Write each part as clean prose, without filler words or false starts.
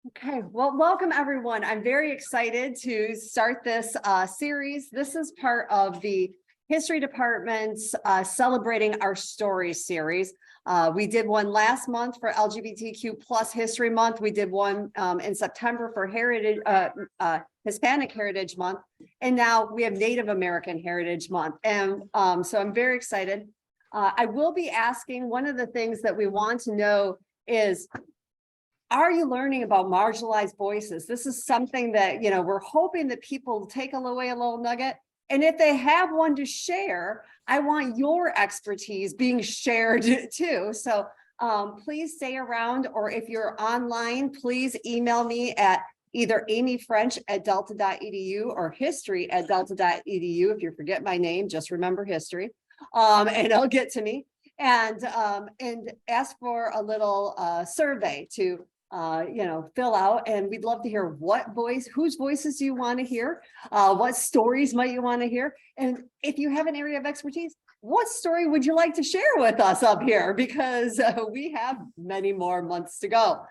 Okay, well, welcome everyone. I'm very excited to start this series. This is part of the History Department's Celebrating Our Stories series. We did one last month for LGBTQ plus History Month. We did one in September for Heritage, Hispanic Heritage Month, and now we have Native American Heritage Month. And so I'm very excited. I will be asking, one of the things that we want to know is, are you learning about marginalized voices? This is something that, we're hoping that people take away a little nugget. And if they have one to share, I want your expertise being shared too. So please stay around, or if you're online, please email me at either amyfrench@delta.edu or history@delta.edu. If you forget my name, just remember history, and it'll get to me. And ask for a little survey to fill out, and we'd love to hear whose voices do you want to hear, what stories might you want to hear, and if you have an area of expertise, what story would you like to share with us up here, because we have many more months to go.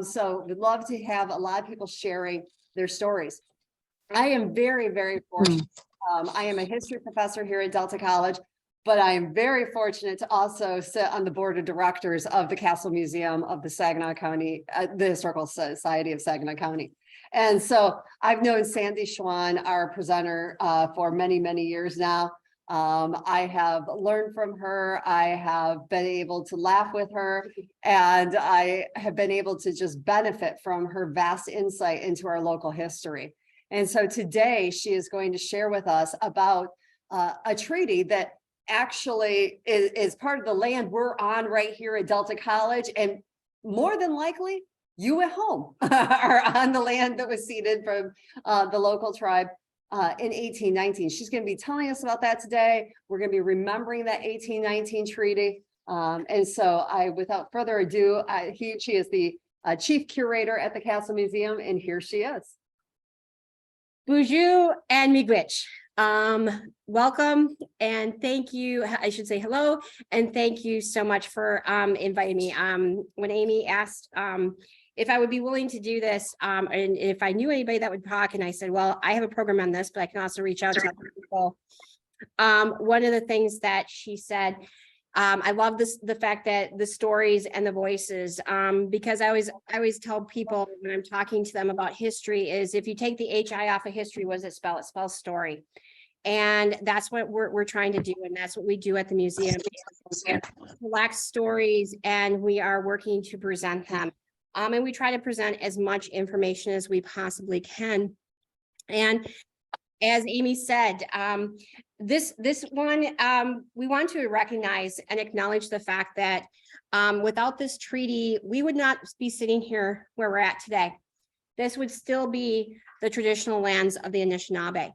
So we'd love to have a lot of people sharing their stories. I am very, very fortunate. I am a history professor here at Delta College, but I am very fortunate to also sit on the board of directors of the Castle Museum of the Saginaw County, the Historical Society of Saginaw County. And so I've known Sandy Schwann, our presenter, for many, many years now. I have learned from her. I have been able to laugh with her, and I have been able to just benefit from her vast insight into our local history. And so today she is going to share with us about a treaty that actually is part of the land we're on right here at Delta College, and more than likely you at home are on the land that was ceded from the local tribe in 1819. She's going to be telling us about that today. We're going to be remembering that 1819 treaty, and so without further ado, she is the chief curator at the Castle Museum, and here she is. Bonjour and miigwech. Welcome and thank you. I should say hello and thank you so much for inviting me. When Amy asked if I would be willing to do this, and if I knew anybody that would talk, and I said, well, I have a program on this, but I can also reach out to other people. One of the things that she said, I love the fact that the stories and the voices, because I always tell people when I'm talking to them about history is, if you take the HI off of history, what does it spell? It spells story. And that's what we're trying to do. And that's what we do at the museum. Collect stories, and we are working to present them. And we try to present as much information as we possibly can. And as Amy said, this one, we want to recognize and acknowledge the fact that without this treaty, we would not be sitting here where we're at today. This would still be the traditional lands of the Anishinaabe.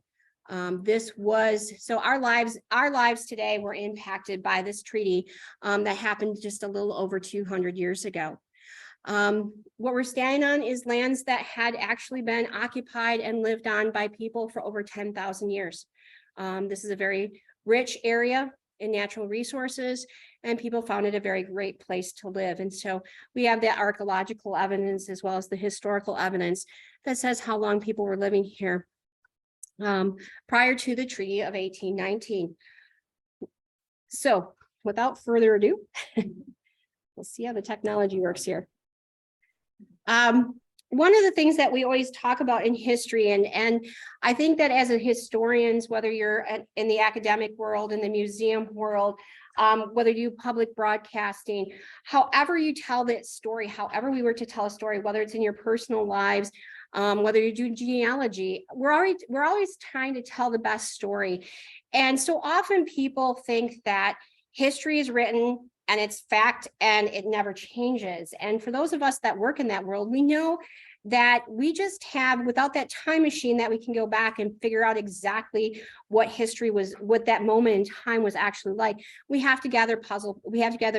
So our lives today were impacted by this treaty that happened just a little over 200 years ago. What we're standing on is lands that had actually been occupied and lived on by people for over 10,000 years. This is a very rich area in natural resources, and people found it a very great place to live. And so we have the archaeological evidence as well as the historical evidence that says how long people were living here prior to the Treaty of 1819. So without further ado, we'll see how the technology works here. One of the things that we always talk about in history, and I think that as a historians, whether you're in the academic world, in the museum world, whether you do public broadcasting, however you tell that story, however we were to tell a story, whether it's in your personal lives, whether you do genealogy, we're always trying to tell the best story. And so often people think that history is written and it's fact and it never changes. And for those of us that work in that world, we know that we just have, without that time machine that we can go back and figure out exactly what history was, what that moment in time was actually like, we have to gather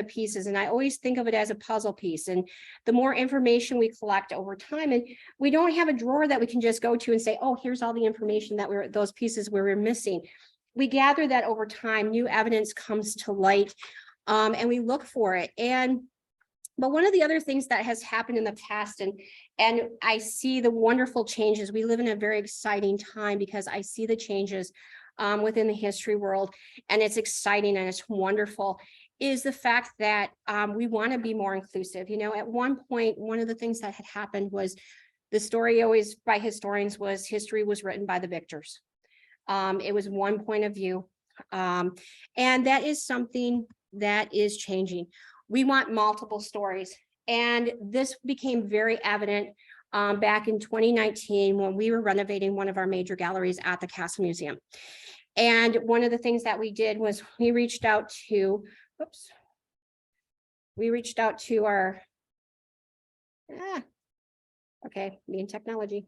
pieces. And I always think of it as a puzzle piece. And the more information we collect over time, and we don't have a drawer that we can just go to and say, oh, here's all the information that those pieces where we're missing. We gather that over time, new evidence comes to light, and we look for it. And But one of the other things that has happened in the past, and I see the wonderful changes. We live in a very exciting time because I see the changes within the history world, and it's exciting and it's wonderful, is the fact that we want to be more inclusive. You know, at one point, one of the things that had happened was the story always by historians was history was written by the victors. It was one point of view. And that is something that is changing. We want multiple stories. And this became very evident back in 2019 when we were renovating one of our major galleries at the Castle Museum. And one of the things that we did was we reached out to, our, okay, me and technology.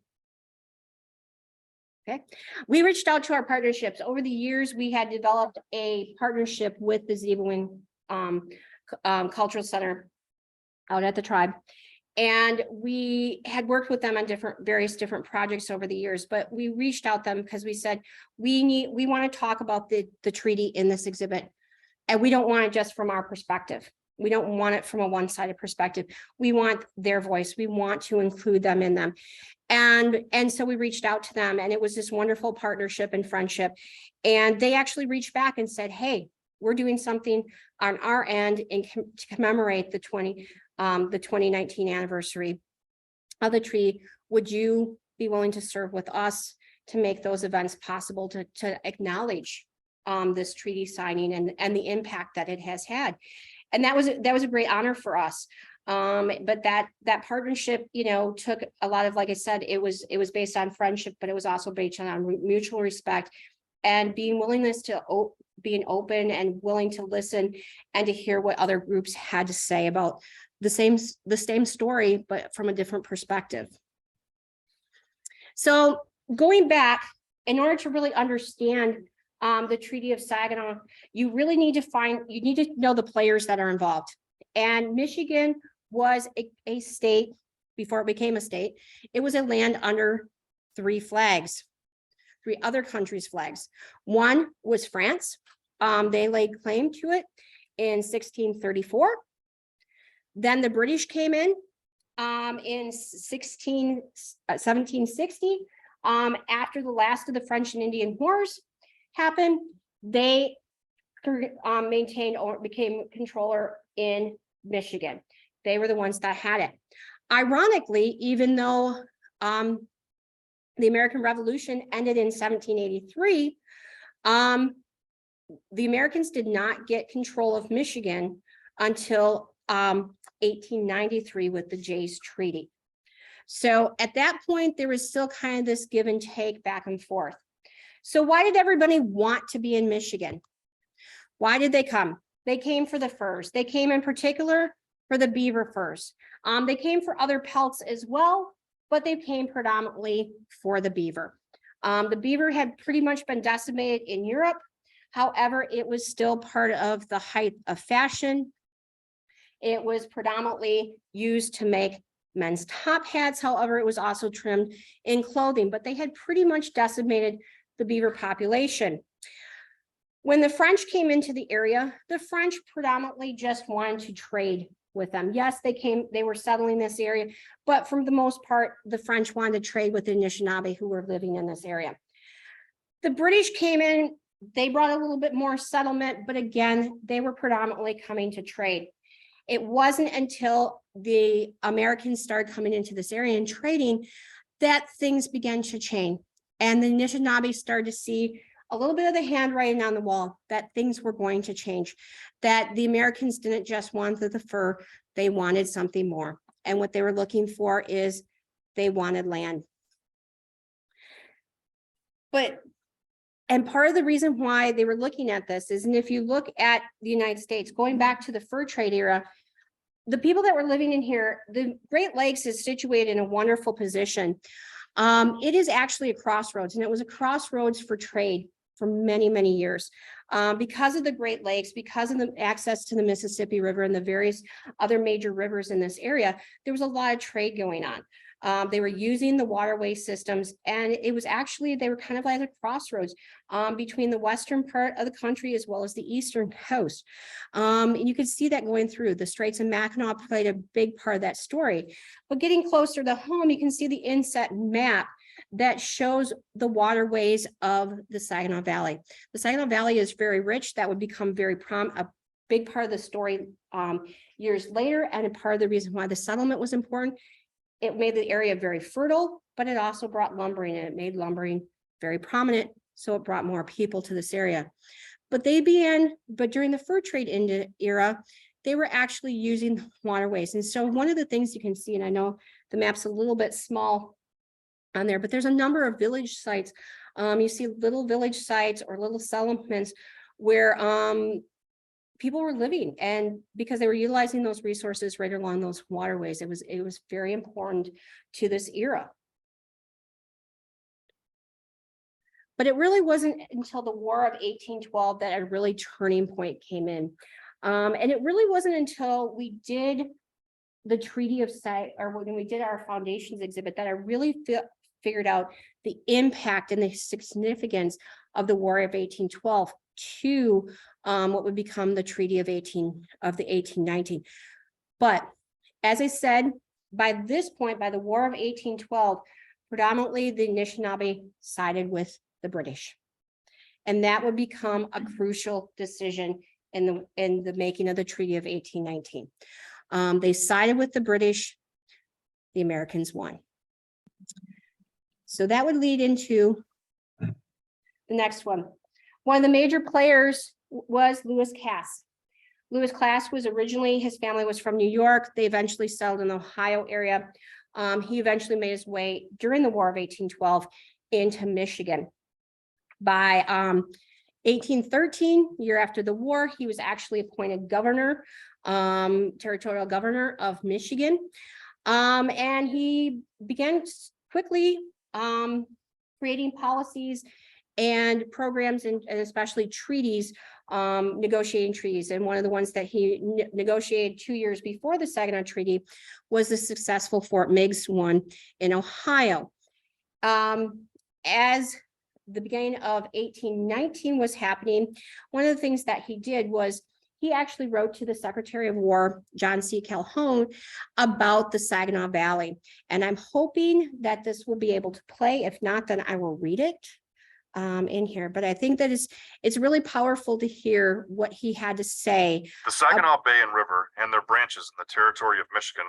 Okay, we reached out to our partnerships. Over the years, we had developed a partnership with the Zebulon Cultural Center out at the tribe. And we had worked with them on various different projects over the years, but we reached out them because we said, we want to talk about the treaty in this exhibit. And we don't want it just from our perspective. We don't want it from a one-sided perspective. We want their voice. We want to include them in them. And so we reached out to them, and it was this wonderful partnership and friendship. And they actually reached back and said, hey, we're doing something on our end to commemorate the 2019 anniversary of the treaty. Would you be willing to serve with us to make those events possible, to acknowledge this treaty signing and the impact that it has had? And that was a great honor for us. But that partnership, you know, took a lot of, like I said, it was based on friendship, but it was also based on mutual respect and being open and willing to listen and to hear what other groups had to say about the same story, but from a different perspective. So going back, in order to really understand the Treaty of Saginaw, you really need to know the players that are involved. And Michigan was a state before it became a state. It was a land under three other countries' flags. One was France. They laid claim to it in 1634. Then the British came in 1760. After the last of the French and Indian Wars happened, they maintained or became controller in Michigan. They were the ones that had it. Ironically, even though the American Revolution ended in 1783, the Americans did not get control of Michigan until 1893 with the Jay's Treaty. So at that point, there was still kind of this give and take back and forth. So why did everybody want to be in Michigan? Why did they come? They came for the furs. They came in particular for the beaver furs. They came for other pelts as well, but they came predominantly for the beaver. The beaver had pretty much been decimated in Europe. However, it was still part of the height of fashion. It was predominantly used to make men's top hats. However, it was also trimmed in clothing, but they had pretty much decimated the beaver population. When the French came into the area, the French predominantly just wanted to trade with them. Yes, they were settling this area, but for the most part, the French wanted to trade with the Anishinaabe who were living in this area. The British came in, they brought a little bit more settlement, but again, they were predominantly coming to trade. It wasn't until the Americans started coming into this area and trading that things began to change. And the Anishinaabe started to see a little bit of the handwriting on the wall that things were going to change, that the Americans didn't just want the fur, they wanted something more. And what they were looking for is they wanted land. And part of the reason why they were looking at this is, and if you look at the United States, going back to the fur trade era, the people that were living in here, the Great Lakes is situated in a wonderful position. It is actually a crossroads, and it was a crossroads for trade for many, many years. Because of the Great Lakes, because of the access to the Mississippi River and the various other major rivers in this area, there was a lot of trade going on. They were using the waterway systems, and it was actually, they were kind of like a crossroads between the western part of the country as well as the eastern coast. And you can see that going through. The Straits of Mackinac played a big part of that story. But getting closer to home, you can see the inset map that shows the waterways of the Saginaw Valley. The Saginaw Valley is very rich. That would become a big part of the story years later, and a part of the reason why the settlement was important. It made the area very fertile, but it also brought lumbering, and it made lumbering very prominent. So it brought more people to this area. But during the fur trade era, they were actually using waterways. And so one of the things you can see, and I know the map's a little bit small on there, but there's a number of village sites. You see little village sites or little settlements where people were living, and because they were utilizing those resources right along those waterways, it was very important to this era. But it really wasn't until the War of 1812 that a really turning point came in. And it really wasn't until we did the Treaty of or when we did our foundations exhibit, that I really figured out the impact and the significance of the War of 1812 to what would become the Treaty of 1819. But as I said, by this point, by the War of 1812, predominantly the Anishinaabe sided with the British. And that would become a crucial decision in the making of the Treaty of 1819. They sided with the British, the Americans won. So that would lead into the next one. One of the major players was Lewis Cass. Lewis Cass was originally, his family was from New York. They eventually settled in the Ohio area. He eventually made his way during the War of 1812 into Michigan. By 1813, year after the war, he was actually appointed governor, territorial governor of Michigan. And he began quickly creating policies and programs and especially treaties, negotiating treaties. And one of the ones that he negotiated 2 years before the Saginaw Treaty was the successful Fort Meigs one in Ohio. As the beginning of 1819 was happening, one of the things that he did was he actually wrote to the Secretary of War, John C. Calhoun, about the Saginaw Valley. And I'm hoping that this will be able to play. If not, then I will read it in here. But I think that it's really powerful to hear what he had to say. The Saginaw Bay and River and their branches in the territory of Michigan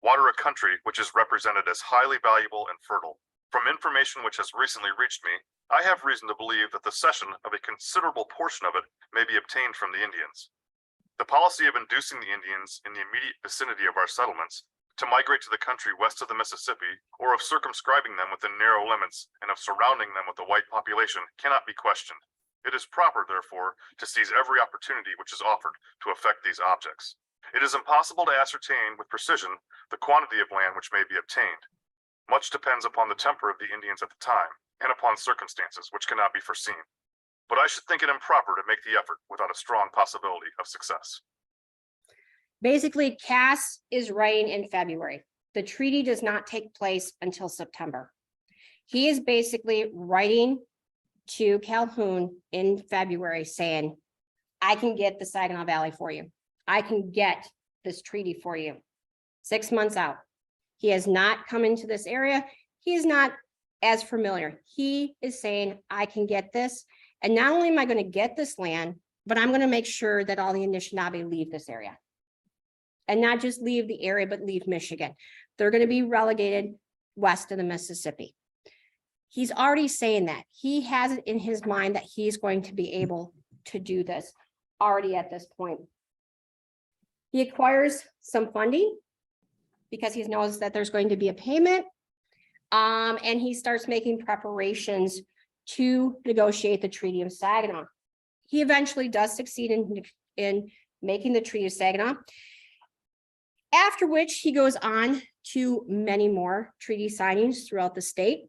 water a country which is represented as highly valuable and fertile. From information which has recently reached me, I have reason to believe that the cession of a considerable portion of it may be obtained from the Indians. The policy of inducing the Indians in the immediate vicinity of our settlements to migrate to the country west of the Mississippi, or of circumscribing them within narrow limits and of surrounding them with a white population, cannot be questioned. It is proper, therefore, to seize every opportunity which is offered to effect these objects. It is impossible to ascertain with precision the quantity of land which may be obtained. Much depends upon the temper of the Indians at the time, and upon circumstances which cannot be foreseen. But I should think it improper to make the effort without a strong possibility of success. Basically, Cass is writing in February. The treaty does not take place until September. He is basically writing to Calhoun in February saying, I can get the Saginaw Valley for you. I can get this treaty for you. 6 months out. He has not come into this area. He is not as familiar. He is saying, I can get this. And not only am I going to get this land, but I'm going to make sure that all the Anishinaabe leave this area. And not just leave the area, but leave Michigan. They're going to be relegated west of the Mississippi. He's already saying that. He has it in his mind that he's going to be able to do this already at this point. He acquires some funding because he knows that there's going to be a payment. And he starts making preparations to negotiate the Treaty of Saginaw. He eventually does succeed in making the Treaty of Saginaw, after which he goes on to many more treaty signings throughout the state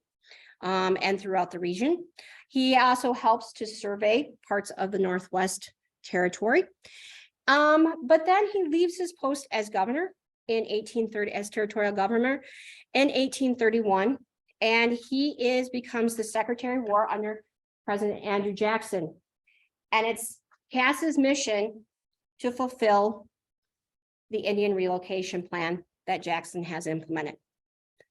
and throughout the region. He also helps to survey parts of the Northwest Territory. But then he leaves his post as governor in 1830, as territorial governor in 1831. And he becomes the Secretary of War under President Andrew Jackson. And it's Cass's mission to fulfill the Indian relocation plan that Jackson has implemented.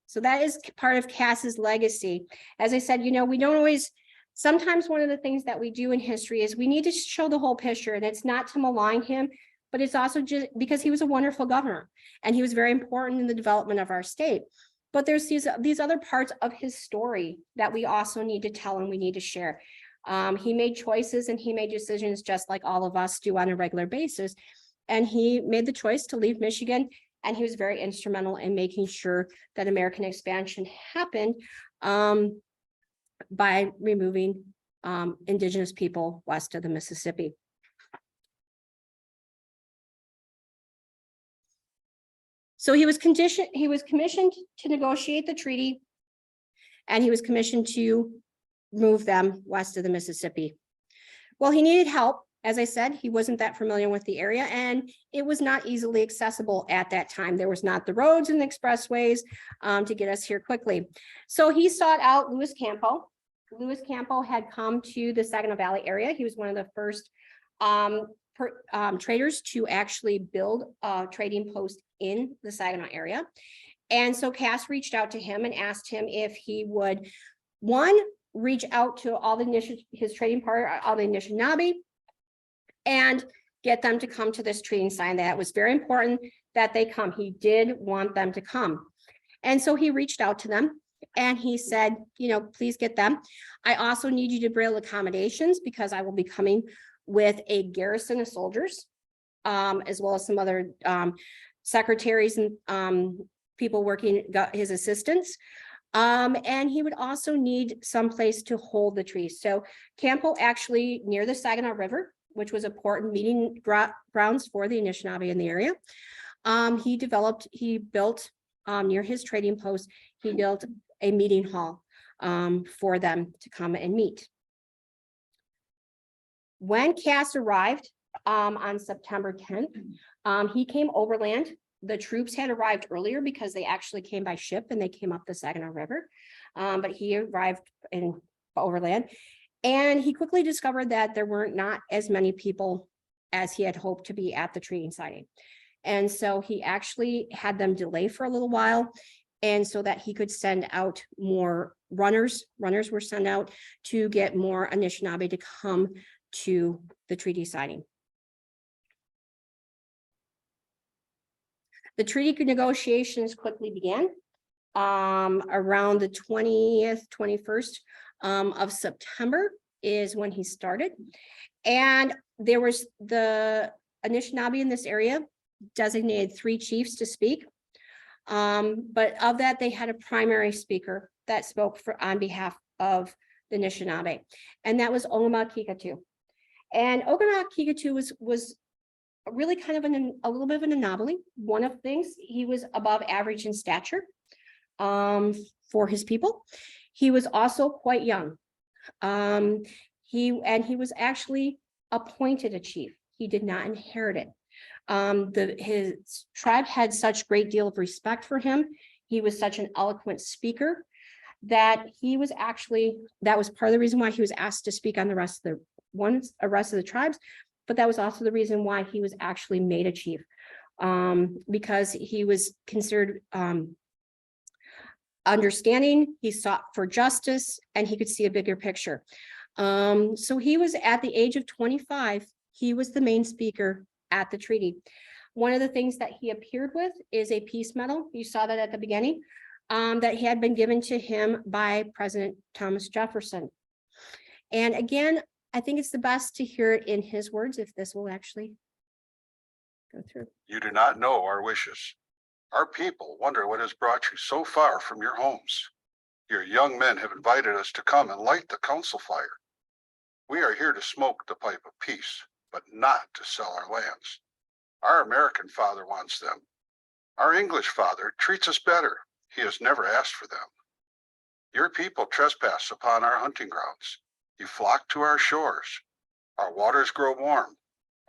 So that is part of Cass's legacy. As I said, we don't always, sometimes one of the things that we do in history is we need to show the whole picture, and it's not to malign him, but it's also just because he was a wonderful governor and he was very important in the development of our state. But there's these other parts of his story that we also need to tell and we need to share. He made choices and he made decisions just like all of us do on a regular basis. And he made the choice to leave Michigan, and he was very instrumental in making sure that American expansion happened by removing indigenous people west of the Mississippi. So he was commissioned to negotiate the treaty, and he was commissioned to move them west of the Mississippi. Well, he needed help. As I said, he wasn't that familiar with the area, and it was not easily accessible at that time. There was not the roads and the expressways to get us here quickly. So he sought out Louis Campo. Louis Campo had come to the Saginaw Valley area. He was one of the first traders to actually build a trading post in the Saginaw area. And so Cass reached out to him and asked him if he would, one, reach out to all the his trading partner, all the Anishinaabe, and get them to come to this treaty and sign that. It was very important that they come. He did want them to come. And so he reached out to them and he said, please get them. I also need you to build accommodations because I will be coming with a garrison of soldiers, as well as some other secretaries and people working, his assistants. And he would also need some place to hold the trees. So Campo actually near the Saginaw River, which was important meeting grounds for the Anishinaabe in the area. He built near his trading post, he built a meeting hall for them to come and meet. When Cass arrived on September 10th, he came overland. The troops had arrived earlier because they actually came by ship and they came up the Saginaw River, but he arrived in overland. And he quickly discovered that there weren't not as many people as he had hoped to be at the treaty signing. And so he actually had them delay for a little while, and so that he could send out more runners. Runners were sent out to get more Anishinaabe to come to the treaty signing. The treaty negotiations quickly began around the 20th, 21st of September is when he started. And there was the Anishinaabe in this area designated 3 chiefs to speak. But of that, they had a primary speaker that spoke on behalf of the Anishinaabe, and that was Ogama Kikatu. And Ogama Kikatu was really kind of a little bit of an anomaly. One of the things, he was above average in stature for his people. He was also quite young. He was actually appointed a chief. He did not inherit it. His tribe had such great deal of respect for him. He was such an eloquent speaker that that was part of the reason why he was asked to speak on the rest of the tribes, but that was also the reason why he was actually made a chief, because he was considered understanding, he sought for justice, and he could see a bigger picture. So he was at the age of 25, he was the main speaker at the treaty. One of the things that he appeared with is a peace medal. You saw that at the beginning, that had been given to him by President Thomas Jefferson. And again, I think it's the best to hear it in his words, if this will actually go through. You do not know our wishes. Our people wonder what has brought you so far from your homes. Your young men have invited us to come and light the council fire. We are here to smoke the pipe of peace, but not to sell our lands. Our American father wants them. Our English father treats us better. He has never asked for them. Your people trespass upon our hunting grounds. You flock to our shores. Our waters grow warm.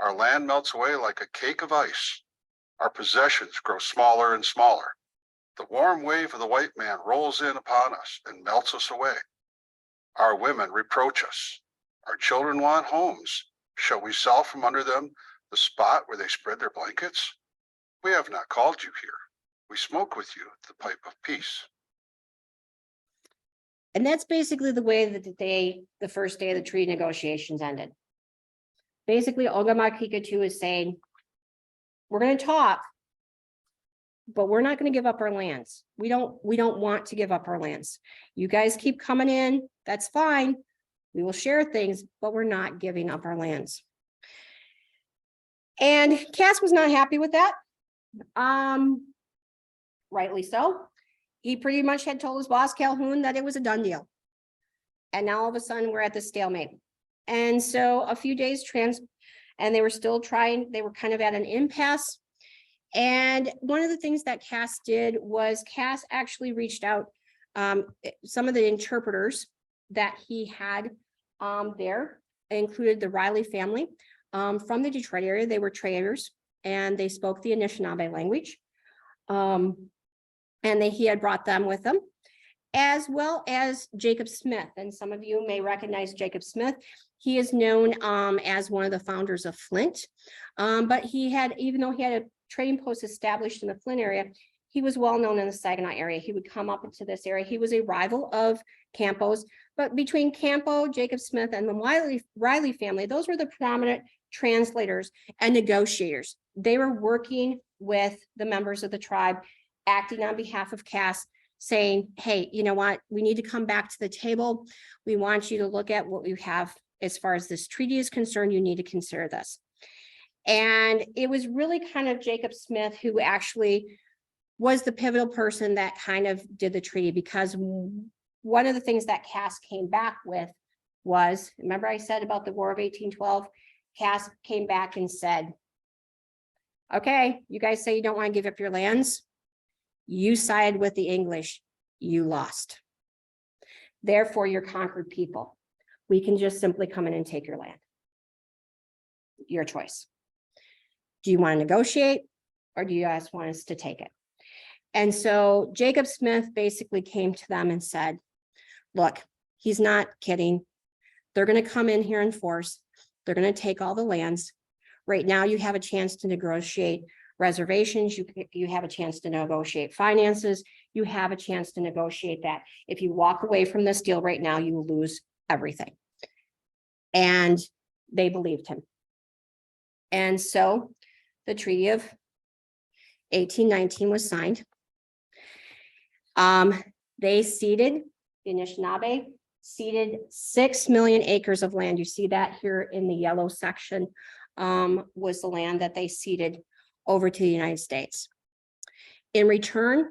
Our land melts away like a cake of ice. Our possessions grow smaller and smaller. The warm wave of the white man rolls in upon us and melts us away. Our women reproach us. Our children want homes. Shall we sell from under them the spot where they spread their blankets? We have not called you here. We smoke with you the pipe of peace. And that's basically the way that the first day of the treaty negotiations ended. Basically, Ogamakikatu is saying, we're going to talk, but we're not going to give up our lands. We don't want to give up our lands. You guys keep coming in, that's fine. We will share things, but we're not giving up our lands. And Cass was not happy with that. Rightly so. He pretty much had told his boss Calhoun that it was a done deal. And now all of a sudden we're at the stalemate. And so a few days and they were still trying, they were kind of at an impasse. And one of the things that Cass did was Cass actually reached out, some of the interpreters that he had there included the Riley family from the Detroit area. They were traders and they spoke the Anishinaabe language. And he had brought them with him, as well as Jacob Smith. And some of you may recognize Jacob Smith. He is known as one of the founders of Flint. But he had, even though he had a trading post established in the Flint area, he was well known in the Saginaw area. He would come up into this area. He was a rival of Campo's, but between Campo, Jacob Smith, and the Riley family, those were the prominent translators and negotiators. They were working with the members of the tribe, acting on behalf of Cass, saying, hey, you know what, we need to come back to the table. We want you to look at what we have as far as this treaty is concerned. You need to consider this. And it was really kind of Jacob Smith who actually was the pivotal person that kind of did the treaty, because one of the things that Cass came back with was, remember I said about the War of 1812, Cass came back and said, okay, you guys say you don't want to give up your lands. You sided with the English, you lost. Therefore, you're conquered people. We can just simply come in and take your land. Your choice. Do you want to negotiate, or do you guys want us to take it? And so Jacob Smith basically came to them and said, look, he's not kidding. They're going to come in here in force. They're going to take all the lands. Right now, you have a chance to negotiate reservations. You have a chance to negotiate finances. You have a chance to negotiate that. If you walk away from this deal right now, you will lose everything. And they believed him. And so the Treaty of 1819 was signed. They ceded, the Anishinaabe ceded 6 million acres of land. You see that here in the yellow section was the land that they ceded over to the United States. In return,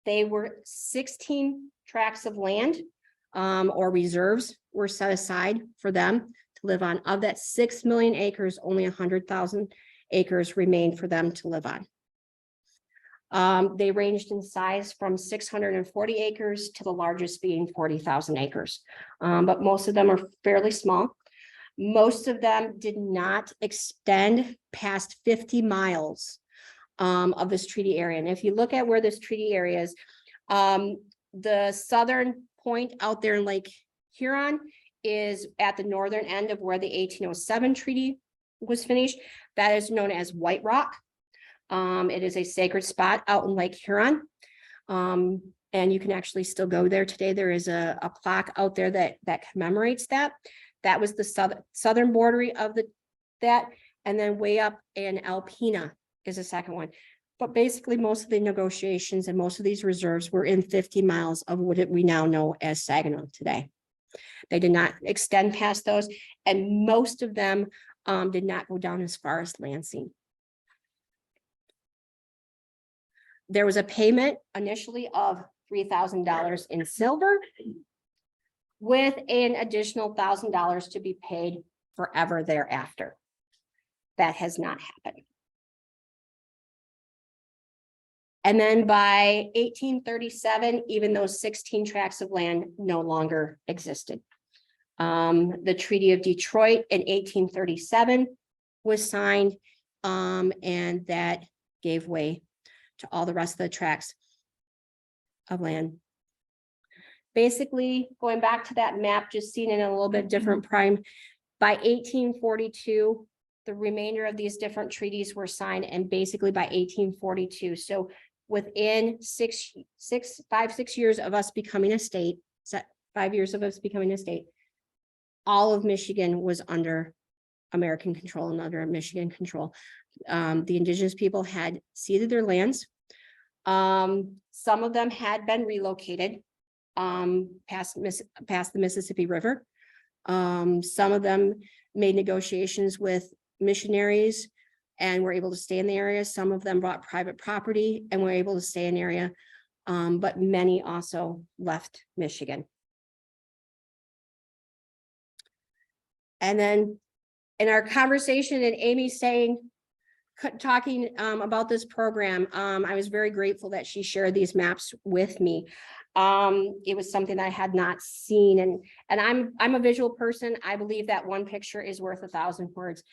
they were 16 tracts of land or reserves were set aside for them to live on. Of that 6 million acres, only 100,000 acres remained for them to live on. They ranged in size from 640 acres to the largest being 40,000 acres. But most of them are fairly small. Most of them did not extend past 50 miles of this treaty area. And if you look at where this treaty area is, the southern point out there in Lake Huron is at the northern end of where the 1807 treaty was finished. That is known as White Rock. It is a sacred spot out in Lake Huron. And you can actually still go there today. There is a plaque out there that commemorates that. That was the southern border of that. And then way up in Alpena is the second one. But basically most of the negotiations and most of these reserves were in 50 miles of what we now know as Saginaw today. They did not extend past those. And most of them did not go down as far as Lansing. There was a payment initially of $3,000 in silver with an additional $1,000 to be paid forever thereafter. That has not happened. And then by 1837, even those 16 tracts of land no longer existed. The Treaty of Detroit in 1837 was signed, and that gave way to all the rest of the tracts of land. Basically, going back to that map, just seen in a little bit different prime, by 1842, the remainder of these different treaties were signed, and basically by 1842. So within 6 years of us becoming a state, 5 years of us becoming a state, all of Michigan was under American control and under Michigan control. The indigenous people had ceded their lands. Some of them had been relocated past the Mississippi River. Some of them made negotiations with missionaries and were able to stay in the area. Some of them bought private property and were able to stay in the area. But many also left Michigan. And then in our conversation, and Amy talking about this program, I was very grateful that she shared these maps with me. It was something I had not seen, and I'm a visual person. I believe that one picture is worth 1,000 words.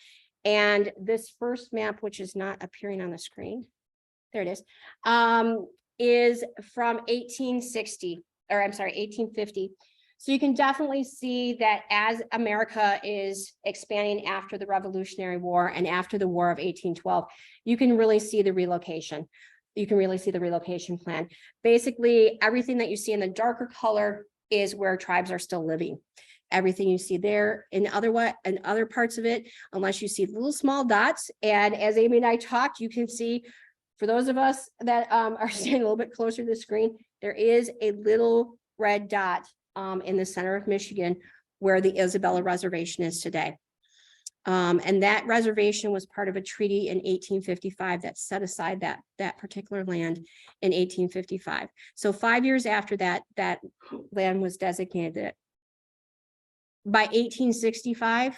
And this first map, which is not appearing on the screen, there it is from 1860, or I'm sorry, 1850. So you can definitely see that as America is expanding after the Revolutionary War and after the War of 1812, you can really see the relocation. You can really see the relocation plan. Basically, everything that you see in the darker color is where tribes are still living. Everything you see there in other parts of it, unless you see little small dots. And as Amy and I talked, you can see, for those of us that are standing a little bit closer to the screen, there is a little red dot in the center of Michigan where the Isabella Reservation is today. And that reservation was part of a treaty in 1855 that set aside that particular land in 1855. So 5 years after that, that land was designated. By 1865,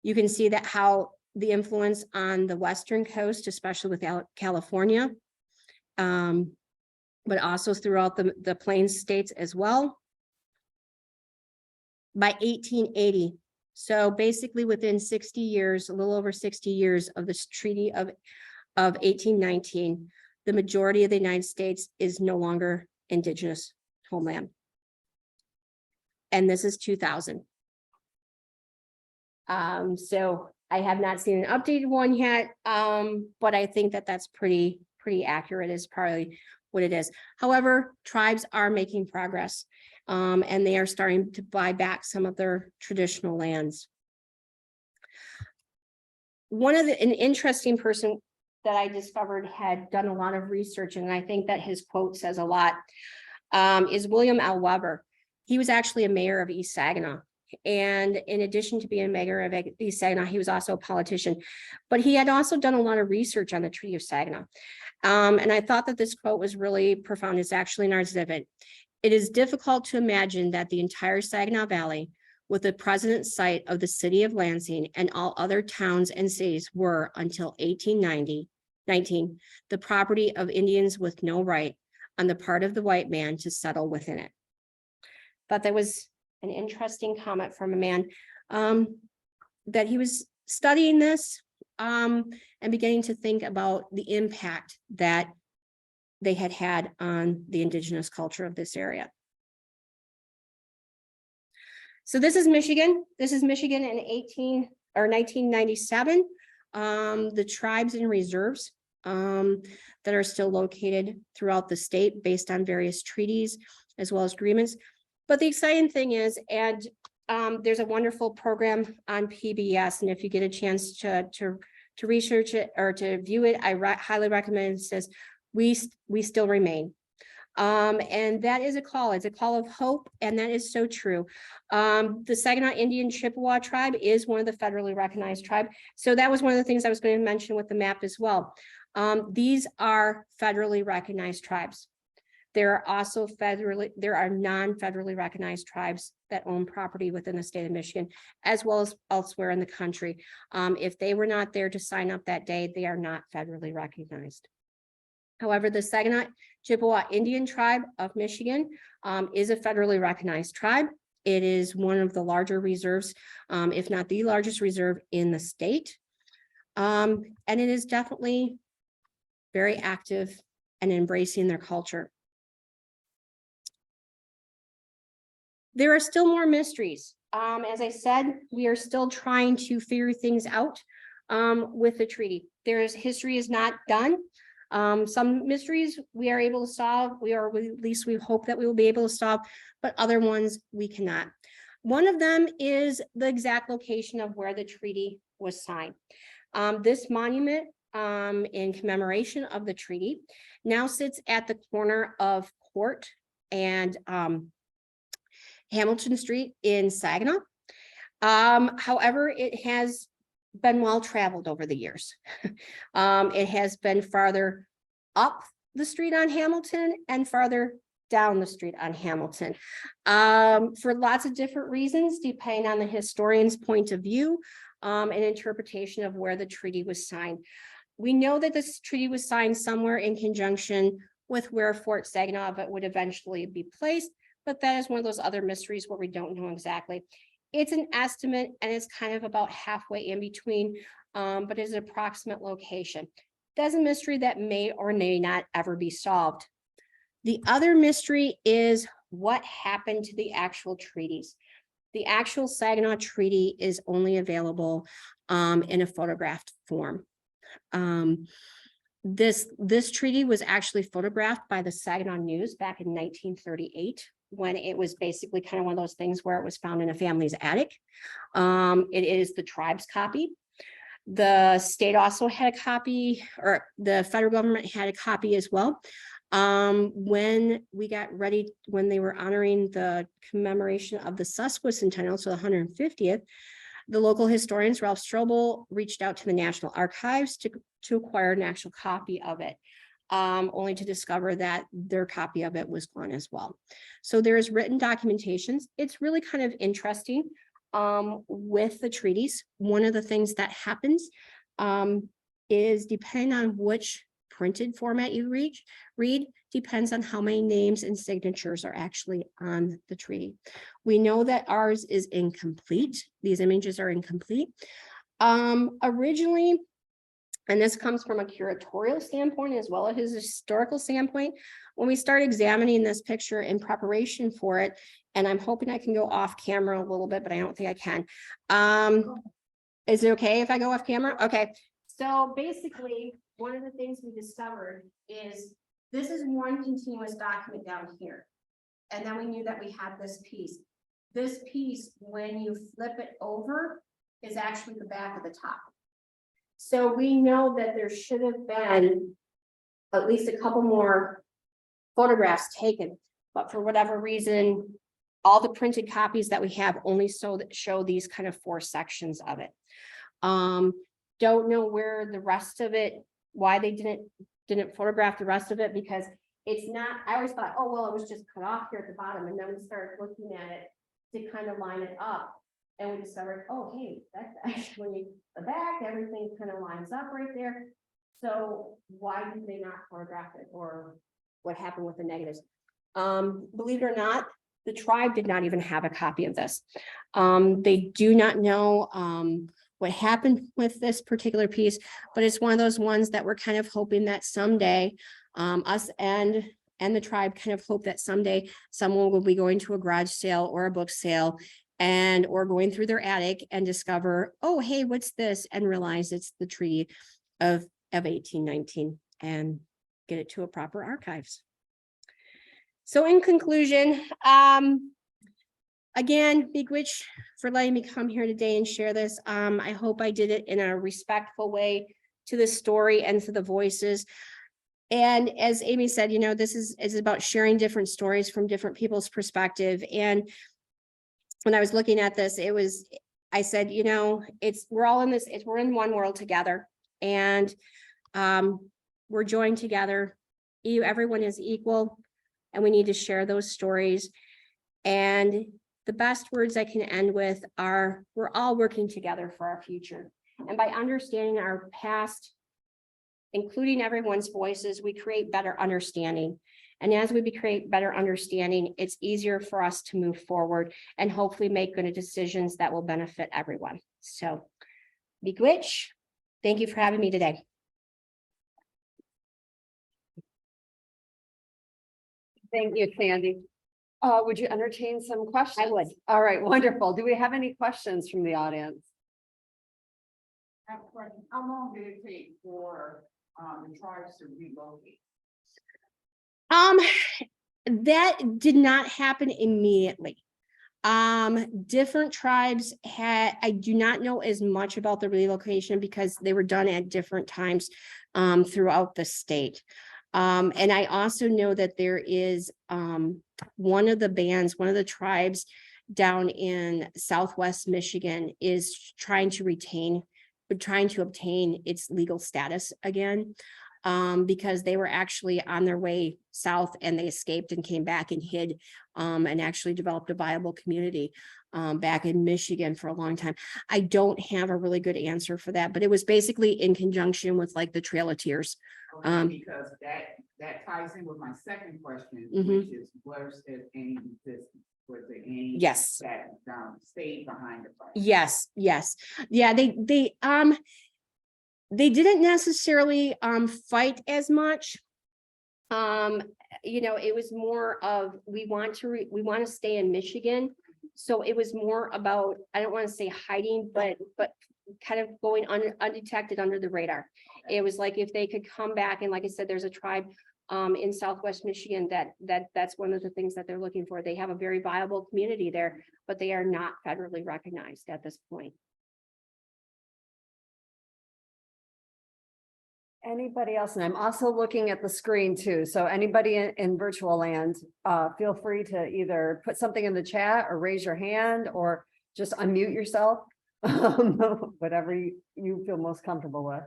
you can see that how the influence on the Western coast, especially with California, but also throughout the Plains states as well. By 1880, so basically within 60 years, a little over 60 years of this treaty of 1819, the majority of the United States is no longer indigenous homeland. And this is 2000. So I have not seen an updated one yet, but I think that that's pretty accurate is probably what it is. However, tribes are making progress, and they are starting to buy back some of their traditional lands. An interesting person that I discovered had done a lot of research, and I think that his quote says a lot, is William L. Weber. He was actually a mayor of East Saginaw. And in addition to being a mayor of East Saginaw, he was also a politician, but he had also done a lot of research on the Treaty of Saginaw. And I thought that this quote was really profound. It's actually in our exhibit. It is difficult to imagine that the entire Saginaw Valley, with the present site of the city of Lansing and all other towns and cities, were until 1819 the property of Indians with no right on the part of the white man to settle within it. Thought that was an interesting comment from a man that he was studying this and beginning to think about the impact that they had on the indigenous culture of this area. So this is Michigan. This is Michigan in 1997. The tribes and reserves that are still located throughout the state based on various treaties as well as agreements. But the exciting thing is, and there's a wonderful program on PBS, and if you get a chance to research it or to view it, I highly recommend it. It says, we still remain. And that is a call. It's a call of hope, and that is so true. The Saginaw Indian Chippewa tribe is one of the federally recognized tribe. So that was one of the things I was going to mention with the map as well. These are federally recognized tribes. There are also non-federally recognized tribes that own property within the state of Michigan, as well as elsewhere in the country. If they were not there to sign up that day, they are not federally recognized. However, the Saginaw Chippewa Indian tribe of Michigan is a federally recognized tribe. It is one of the larger reserves, if not the largest reserve in the state. And it is definitely very active and embracing their culture. There are still more mysteries. As I said, we are still trying to figure things out with the treaty. History is not done. Some mysteries we are able to solve, at least we hope that we will be able to solve, but other ones we cannot. One of them is the exact location of where the treaty was signed. This monument in commemoration of the treaty now sits at the corner of Court and Hamilton Street in Saginaw. However, it has been well traveled over the years. It has been farther up the street on Hamilton and farther down the street on Hamilton for lots of different reasons, depending on the historian's point of view and interpretation of where the treaty was signed. We know that this treaty was signed somewhere in conjunction with where Fort Saginaw would eventually be placed, but that is one of those other mysteries where we don't know exactly. It's an estimate and it's kind of about halfway in between, but it's an approximate location. That's a mystery that may or may not ever be solved. The other mystery is what happened to the actual treaties. The actual Saginaw Treaty is only available in a photographed form. This treaty was actually photographed by the Saginaw News back in 1938, when it was basically kind of one of those things where it was found in a family's attic. It is the tribe's copy. The state also had a copy, or the federal government had a copy as well. When we got ready, when they were honoring the commemoration of the Sesquicentennial, so the 150th, the local historians, Ralph Strobel, reached out to the National Archives to acquire an actual copy of it, only to discover that their copy of it was gone as well. So there's written documentations. It's really kind of interesting with the treaties. One of the things that happens is depending on which printed format you read depends on how many names and signatures are actually on the treaty. We know that ours is incomplete. These images are incomplete. Originally, and this comes from a curatorial standpoint as well as a historical standpoint, when we start examining this picture in preparation for it, and I'm hoping I can go off camera a little bit, but I don't think I can. Is it okay if I go off camera? Okay. So basically, one of the things we discovered is this is one continuous document down here. And then we knew that we had this piece. This piece, when you flip it over, is actually the back of the top. So we know that there should have been at least a couple more photographs taken, but for whatever reason, all the printed copies that we have only show these kind of 4 sections of it. Don't know where the rest of it, why they didn't photograph the rest of it, because it's not, I always thought, oh, well, it was just cut off here at the bottom. And then we started looking at it to kind of line it up. And we discovered, oh, hey, that's actually the back, everything kind of lines up right there. So why did they not photograph it, or what happened with the negatives? Believe it or not, the tribe did not even have a copy of this. They do not know what happened with this particular piece, but it's one of those ones that we're kind of hoping that someday us and the tribe kind of hope that someday someone will be going to a garage sale or a book sale or going through their attic and discover, oh, hey, what's this? And realize it's the treaty of 1819 and get it to a proper archives. So in conclusion, again, Big Witch for letting me come here today and share this. I hope I did it in a respectful way to the story and to the voices. And as Amy said, you know, this is about sharing different stories from different people's perspective. And when I was looking at this, I said, you know, we're all in this, we're in one world together, and we're joined together. Everyone is equal, and we need to share those stories. And the best words I can end with are, we're all working together for our future. And by understanding our past, including everyone's voices, we create better understanding. And as we create better understanding, it's easier for us to move forward and hopefully make good decisions that will benefit everyone. So, Miigwech, thank you for having me today. Thank you, Sandy. Would you entertain some questions? I would. All right, wonderful. Do we have any questions from the audience? I have a question. How long did it take for the tribes to relocate? That did not happen immediately. Different tribes I do not know as much about the relocation because they were done at different times throughout the state. And I also know that there is one of the tribes down in Southwest Michigan is trying to obtain its legal status again. Because they were actually on their way south and they escaped and came back and hid and actually developed a viable community back in Michigan for a long time. I don't have a really good answer for that, but it was basically in conjunction with like the Trail of Tears. Because that ties in with my second question, Mhm. which is was there any resistance? Was there any? Yes. That stayed behind the fight? Yes, yeah, they didn't necessarily fight as much. It was more of we want to stay in Michigan. So it was more about, I don't want to say hiding, but kind of going undetected under the radar. It was like if they could come back, and like I said, there's a tribe in Southwest Michigan that's one of the things that they're looking for. They have a very viable community there, but they are not federally recognized at this point. Anybody else? And I'm also looking at the screen too. So anybody in virtual land, feel free to either put something in the chat or raise your hand or just unmute yourself. Whatever you feel most comfortable with.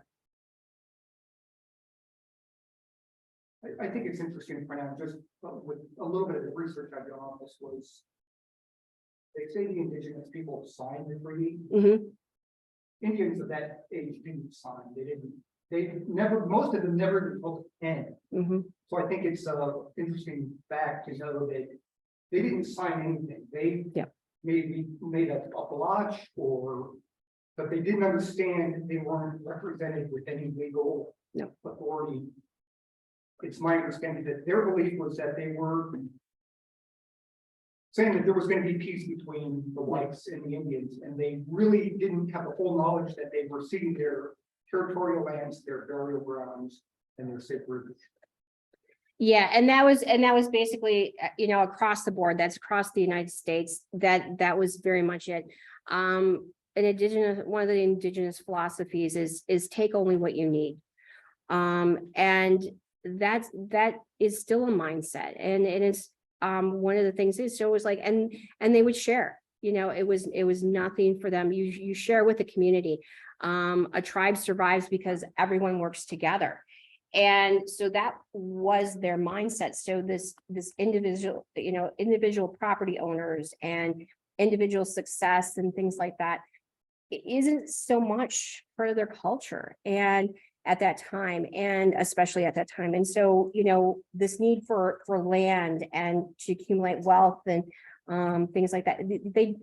I think it's interesting to point out, just with a little bit of the research I've done on this was, they say the indigenous people signed the treaty. Mhm. Indians of that age didn't sign, they never, most of them never even took a pen. Mhm. So I think it's a interesting fact to know that they didn't sign anything, they Yeah. maybe made a lodge but they didn't understand they weren't represented with any legal No. authority. It's my understanding that their belief was that they were saying that there was going to be peace between the whites and the Indians, and they really didn't have the full knowledge that they were ceding their territorial lands, their burial grounds, and their sacred. Yeah, and that was basically, across the board, that's across the United States, that was very much it. One of the indigenous philosophies is take only what you need. And that is still a mindset, and it is one of the things is, so it was like, and they would share, it was nothing for them. You share with the community. A tribe survives because everyone works together. And so that was their mindset. So this individual property owners and individual success and things like that, it isn't so much part of their culture. And at that time, and especially at that time. And so, this need for land and to accumulate wealth and things like that,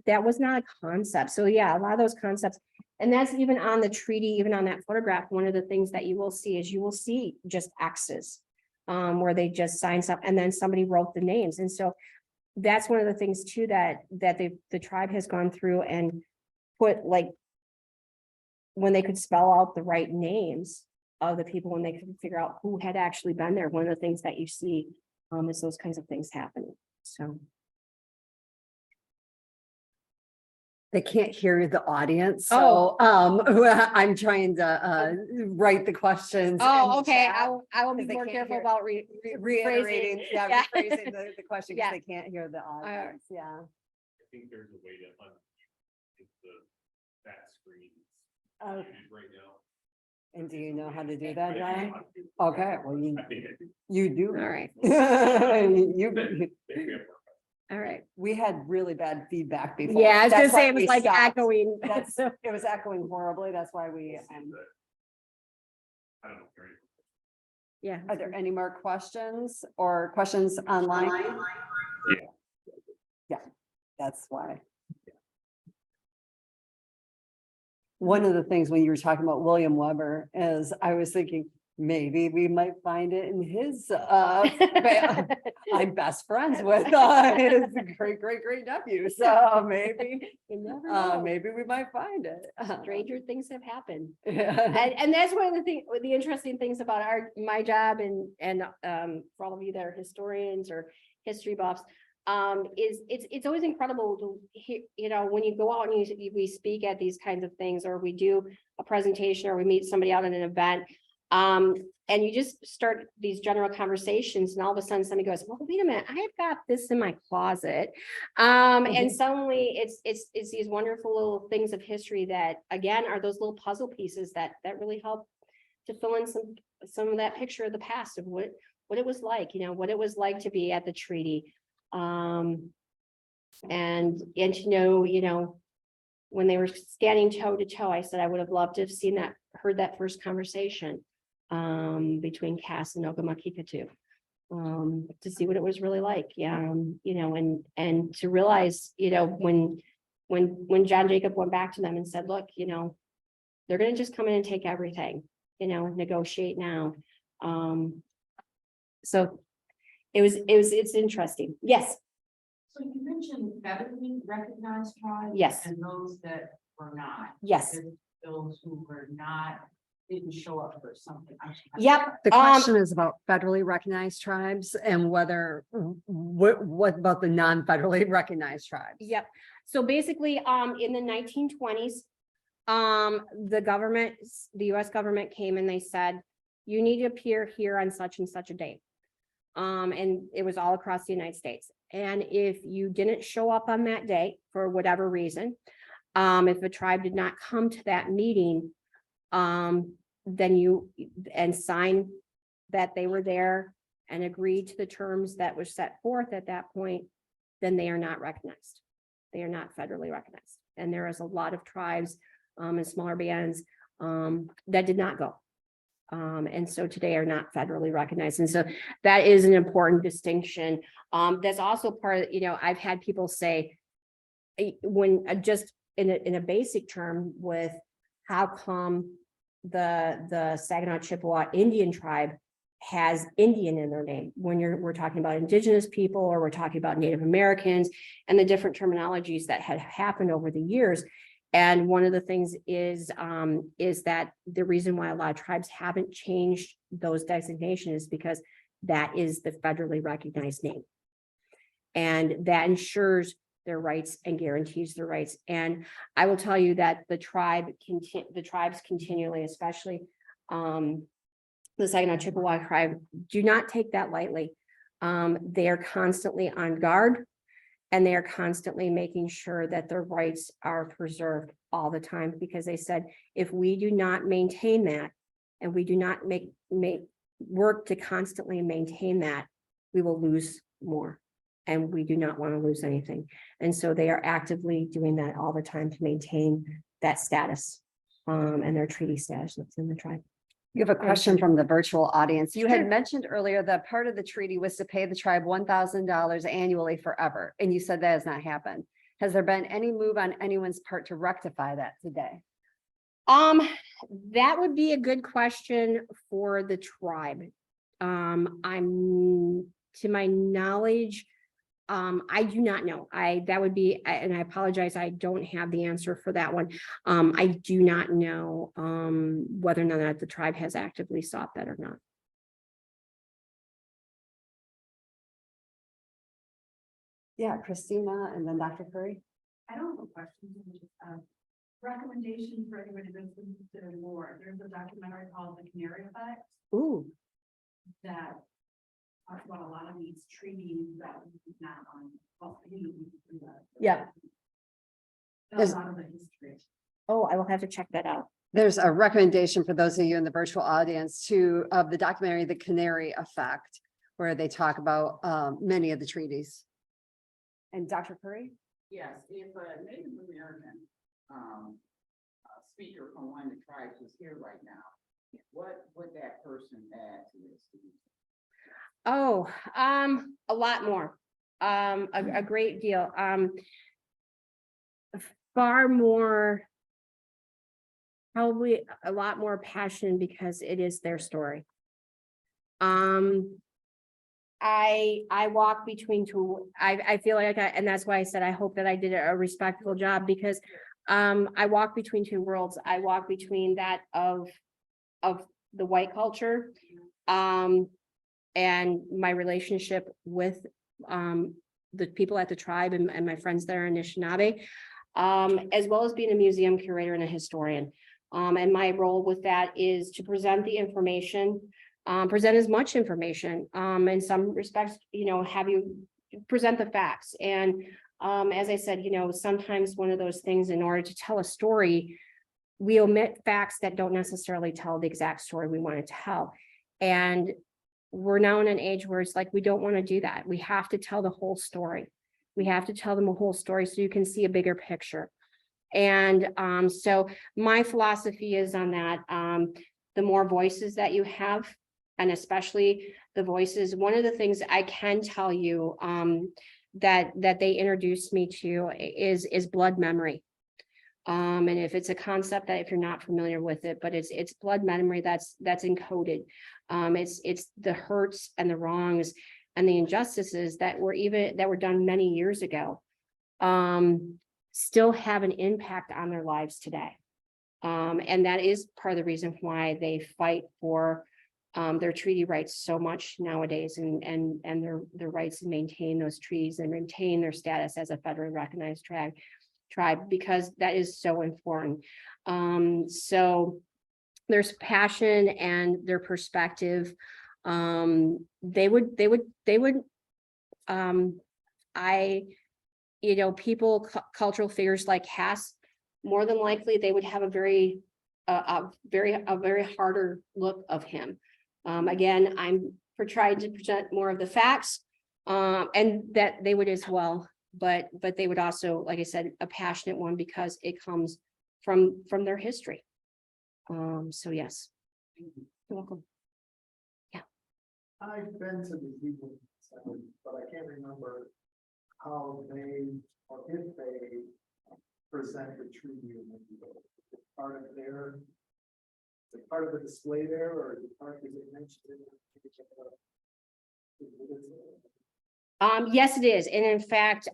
that was not a concept. So yeah, a lot of those concepts, and that's even on the treaty, even on that photograph, one of the things that you will see is just X's where they just signed stuff and then somebody wrote the names. And so that's one of the things too, that the tribe has gone through and put, like, when they could spell out the right names of the people, when they could figure out who had actually been there. One of the things that you see is those kinds of things happening. So They can't hear the audience, so I'm trying to write the questions. in the okay. chat, I will be 'cause they more can't careful hear- about reiterating, rephrasing. yeah, Yeah. rephrasing the question because Yeah. they can't hear the audience, yeah. I think there's a way to unmute that screen. Oh, Right now. and do you know how to do that, John? Okay, well, I think I do. you do. All right. All right. We had really bad feedback before. Yeah, I was gonna That's why say it was we like stopped. echoing. It was echoing horribly. That's why we, I don't know. Yeah. Are there any more questions or questions online? Yeah, that's why. One of the things when you were talking about William Weber is I was thinking, maybe we might find it in his, I'm best friends with, his great nephew, so maybe, You never know. maybe we might find it. Stranger things have happened. Yeah. And that's one of the interesting things about my job and for all of you that are historians or history buffs, is it's always incredible to hear, when you go out and we speak at these kinds of things, or we do a presentation, or we meet somebody out at an event. And you just start these general conversations, and all of a sudden somebody goes, well, wait a minute, I've got this in my closet. And suddenly it's these wonderful little things of history that, again, are those little puzzle pieces that really help to fill in some of that picture of the past of what it was like, what it was like to be at the treaty. And to know, when they were standing toe to toe, I said I would have loved to have heard that first conversation between Cass and Ogamakikatu, to see what it was really like. Yeah. And to realize, when John Jacob went back to them and said, look, they're going to just come in and take everything, negotiate now. So it's interesting. Yes. So you mentioned federally recognized tribes. Yes. And those that were not. Yes. There's those who were not, didn't show up for something. Yep. The question is about federally recognized tribes and whether, what about the non-federally recognized tribes? Yep. So basically, in the 1920s, the US government came and they said, you need to appear here on such and such a date. And it was all across the United States. And if you didn't show up on that day for whatever reason, if a tribe did not come to that meeting, then you sign that they were there and agreed to the terms that was set forth at that point, then they are not recognized. They are not federally recognized. And there is a lot of tribes and smaller bands that did not go. And so today are not federally recognized. And so that is an important distinction. That's also part of, I've had people say, when just in a basic term with how come the Saginaw Chippewa Indian tribe has Indian in their name when we're talking about indigenous people, or we're talking about Native Americans and the different terminologies that had happened over the years. And one of the things is that the reason why a lot of tribes haven't changed those designations is because that is the federally recognized name. And that ensures their rights and guarantees their rights. And I will tell you that the tribes continually, especially the Saginaw Chippewa tribe, do not take that lightly. They are constantly on guard, and they are constantly making sure that their rights are preserved all the time, because they said, if we do not maintain that, and we do not make work to constantly maintain that, we will lose more. And we do not want to lose anything. And so they are actively doing that all the time to maintain that status and their treaty status within the tribe. You have a question from the virtual audience. You Sure. had mentioned earlier that part of the treaty was to pay the tribe $1,000 annually forever, and you said that has not happened. Has there been any move on anyone's part to rectify that today? That would be a good question for the tribe. To my knowledge, I do not know. That would be, and I apologize, I don't have the answer for that one. I do not know whether or not the tribe has actively sought that or not. Yeah, Christina and then Dr. Curry. I don't have a question. Recommendation for anybody that's interested in more. There's a documentary called The Canary Effect Ooh, that talks about a lot of these treaties that we not on. Well, Yeah. A lot of the history. oh, I will have to check that out. There's a recommendation for those of you in the virtual audience of the documentary, The Canary Effect, where they talk about many of the treaties. And Dr. Curry? Yes, if a Native American speaker from one of the tribes was here right now, What would that person add to this? Oh, a lot more, a great deal, far more. Probably a lot more passion because it is their story. I walk between two, I feel like and that's why I said I hope that I did a respectful job because I walk between two worlds. I walk between that of the white culture and my relationship with the people at the tribe and my friends there in Anishinaabe, as well as being a museum curator and a historian. And my role with that is to present the information, present as much information, in some respects, have you present the facts. And as I said, sometimes one of those things, in order to tell a story, we omit facts that don't necessarily tell the exact story we want to tell. And we're now in an age where it's like, we don't want to do that. We have to tell the whole story. We have to tell them a whole story so you can see a bigger picture. And so my philosophy is on that, the more voices that you have, and especially the voices, one of the things I can tell you that they introduced me to is blood memory. And if it's a concept that if you're not familiar with it, but it's blood memory that's encoded. It's the hurts and the wrongs and the injustices that were done many years ago. Still have an impact on their lives today. And that is part of the reason why they fight for their treaty rights so much nowadays and their rights to maintain those treaties and maintain their status as a federally recognized tribe, because that is so important. So there's passion and their perspective. People, cultural figures like Cass, more than likely they would have a very harder look of him. Again, I'm trying to present more of the facts, and that they would as well, but they would also, like I said, a passionate one because it comes from their history. So yes. You're welcome. I've been to the Eagle, but I can't remember how they, or if they present the treaty. Part of their, is it part of the display there, or is it part, is it mentioned? Yes, it is. And in fact,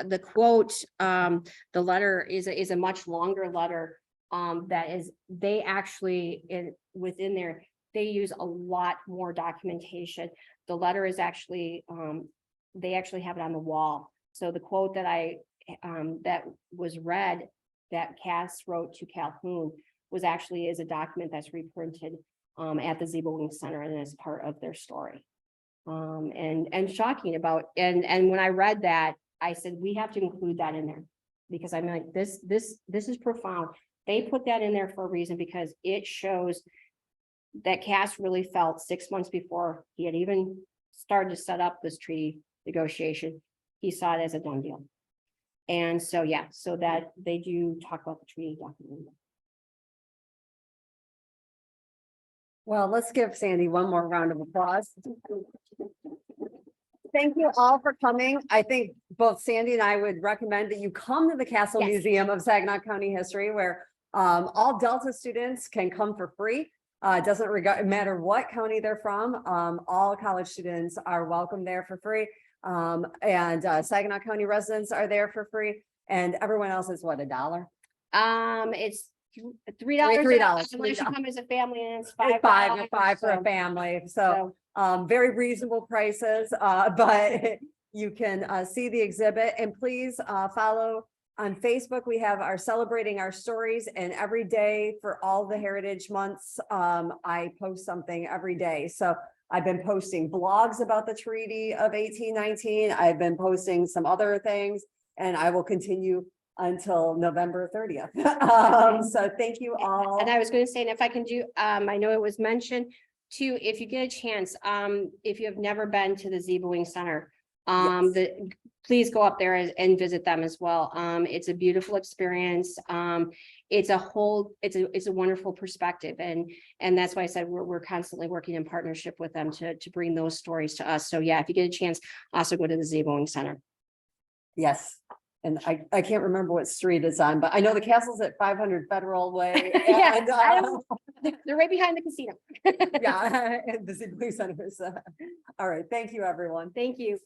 the quote, the letter is a much longer letter. That is, they actually within there, they use a lot more documentation. The letter is actually, they actually have it on the wall. So the quote that that was read, that Cass wrote to Calhoun, is a document that's reprinted at the Zeebowing Center, and is part of their story. And shocking about, and when I read that, I said, we have to include that in there, because I'm like, this is profound. They put that in there for a reason, because it shows that Cass really felt 6 months before he had even started to set up this treaty negotiation, he saw it as a done deal. And so, yeah, so that they do talk about the treaty document. Well, let's give Sandy one more round of applause. Thank you all for coming. I think both Sandy and I would recommend that you come to the Castle Yes. Museum of Saginaw County History, where all Delta students can come for free. It doesn't matter what county they're from. All college students are welcome there for free. And Saginaw County residents are there for free. And everyone else is what, $1? It's $3. $3. Unless you come as a family, and it's It's $5. five for a family. So very reasonable prices, but you can see the exhibit, and please follow on Facebook. We have our Celebrating Our Stories, and every day for all the Heritage Months, I post something every day. So I've been posting blogs about the Treaty of 1819. I've been posting some other things, and I will continue until November 30th. So thank you all. And I was going to say, and if I can do, I know it was mentioned too, if you get a chance, if you have never been to the Zeebowing Center, please go up there and visit them as well. It's a beautiful experience. it's a wonderful perspective. And that's why I said we're constantly working in partnership with them to bring those stories to us. So yeah, if you get a chance, also go to the Zeboing Center. Yes. And I can't remember what street it's on, but I know the castle's at 500 Federal Way. Yeah, and, I don't- they're right behind the casino. yeah, and the Ziegler Center is, all right, thank you, everyone. Thank you.